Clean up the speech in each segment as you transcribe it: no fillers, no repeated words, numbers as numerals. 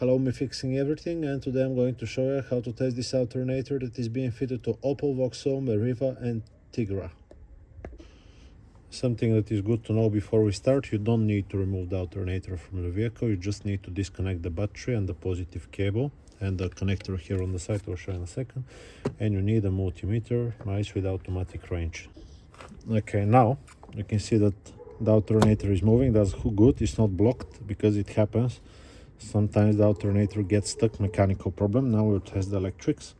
Hello, me fixing everything, and today I'm going to show you how to test this alternator that is being fitted to Opel, Vauxhall, Meriva and Tigra. Something that is good to know before we start: you don't need to remove the alternator from the vehicle, you just need to disconnect the battery and the positive cable and the connector here on the side, I'll show you in a second. And you need a multimeter, nice with automatic range. Okay, now you can see that the alternator is moving. That's good, it's not blocked, because it happens. Sometimes the alternator gets stuck, mechanical problem. Now we'll test the electrics.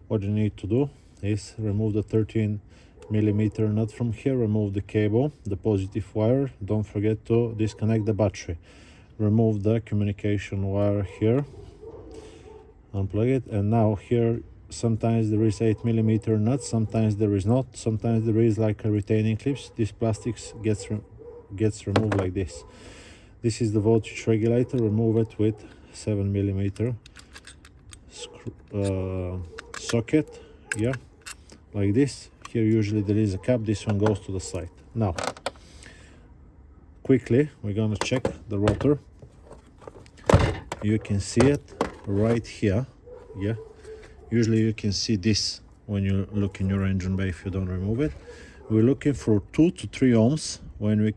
What you need to do is remove the 13mm nut from here, remove the cable, the positive wire. Don't forget to disconnect the battery. Remove the communication wire here, unplug it, and now here sometimes there is 8mm nut, sometimes there is not, sometimes there is like a retaining clips. This plastics gets removed like this. This is the voltage regulator. Remove it with 7mm socket, yeah, like this. Here usually there is a cap, this one goes to the side. Now quickly we're gonna check the rotor. You can see it right here, yeah. Usually you can see this when you look in your engine bay if you don't remove it. We're looking for 2 to 3 ohms when we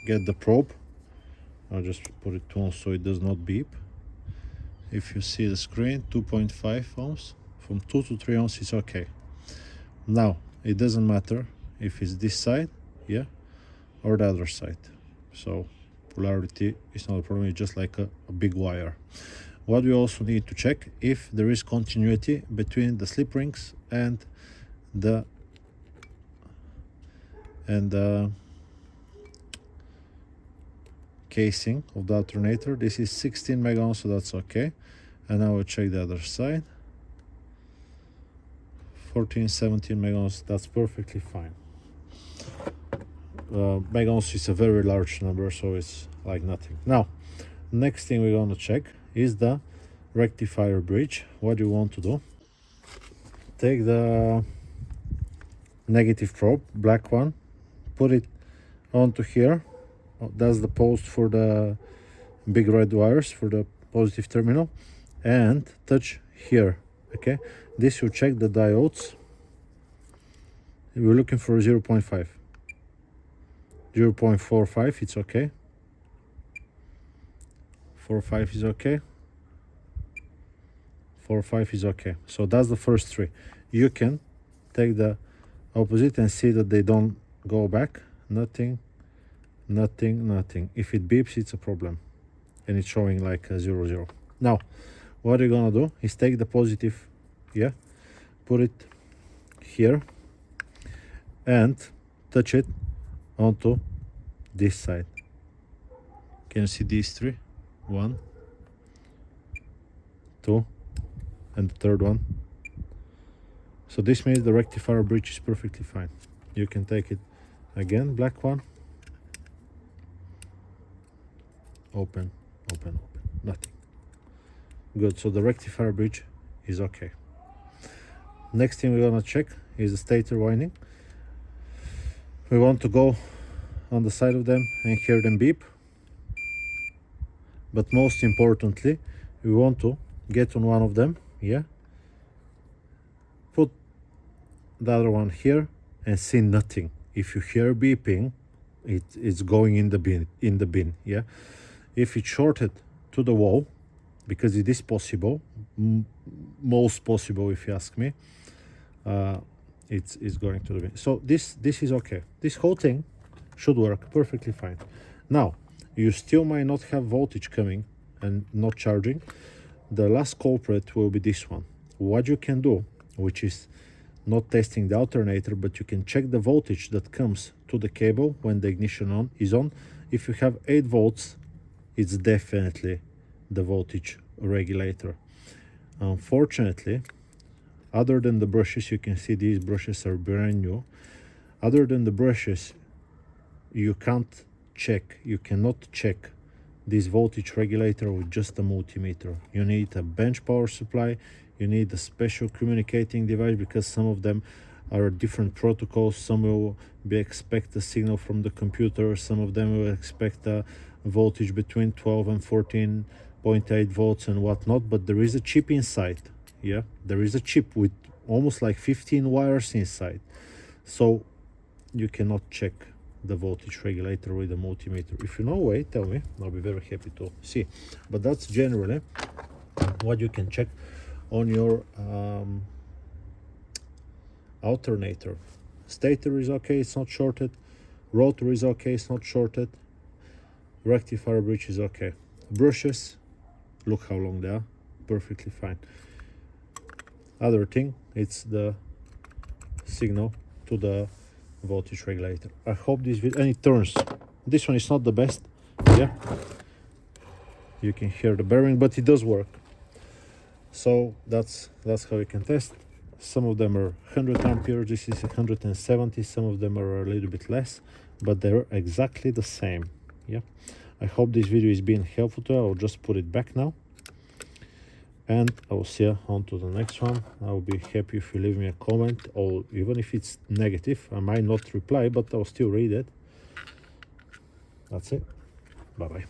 get the probe. I'll just put it on so it does not beep. If you see the screen, 2.5 ohms. From 2 to 3 ohms is okay. Now it doesn't matter if it's this side, yeah, or the other side. So polarity is not a problem, it's just like a big wire. What we also need to check if there is continuity between the slip rings and the casing of the alternator. This is 16 mega ohms, so that's okay. And now we'll check the other side. 14, 17 mega ohms, that's perfectly fine. Mega ohms is a very large number, so it's like nothing. Now, next thing we're going to check is the rectifier bridge. What you want to do: take the negative probe, black one, put it onto here. That's the post for the big red wires for the positive terminal, and touch here. Okay, this will check the diodes. We're looking for 0.5, 0.45, it's okay. 4.5 is okay. 4.5 is okay. So that's the first three. You can take the opposite and see that they don't go back. Nothing, nothing, nothing. If it beeps, it's a problem, and it's showing like a 0, 0. Now what you're gonna do is take the positive, yeah, put it here and touch it onto this side. Can you see these three? 1, 2, and the third one. So this means the rectifier bridge is perfectly fine. You can take it again, black one, open, open, open, nothing. Good, so the rectifier bridge is okay. Next thing we're gonna check is the stator winding. We want to go on the side of them and hear them beep. But most importantly, we want to get on one of them, yeah, put the other one here and see nothing. If you hear beeping, it's going in the bin, yeah. If it's shorted to the wall, because it is possible, most possible if you ask me, it's going to the bin. So this is okay. This whole thing should work perfectly fine. Now you still might not have voltage coming and not charging. The last culprit will be this one. What you can do, which is not testing the alternator, but you can check the voltage that comes to the cable when the ignition is on. If you have 8 volts, it's definitely the voltage regulator. Unfortunately, other than the brushes, you can see these brushes are brand new. Other than the brushes, you cannot check this voltage regulator with just a multimeter. You need a bench power supply, you need a special communicating device, because some of them are different protocols. Some will expect a signal from the computer, some of them will expect a voltage between 12 and 14.8 volts and whatnot, but there is a chip inside. Yeah, there is a chip with almost like 15 wires inside, so you cannot check the voltage regulator with a multimeter. If you know way, tell me, I'll be very happy to see. But that's generally what you can check on your alternator. Stator is okay, it's not shorted. Rotor is okay, it's not shorted. Rectifier bridge is okay. Brushes, look how long they are, perfectly fine. Other thing, it's the signal to the voltage regulator. I hope this video, and it turns. This one is not the best. Yeah, you can hear the bearing, but it does work. So that's how you can test. Some of them are 100 amperes, this is 170, some of them are a little bit less, but they're exactly the same. Yeah, I hope this video is being helpful to you. I'll just put it back now, and I will see you on to the next one. I will be happy if you leave me a comment, or even if it's negative, I might not reply, but I'll still read it. That's it. Bye bye.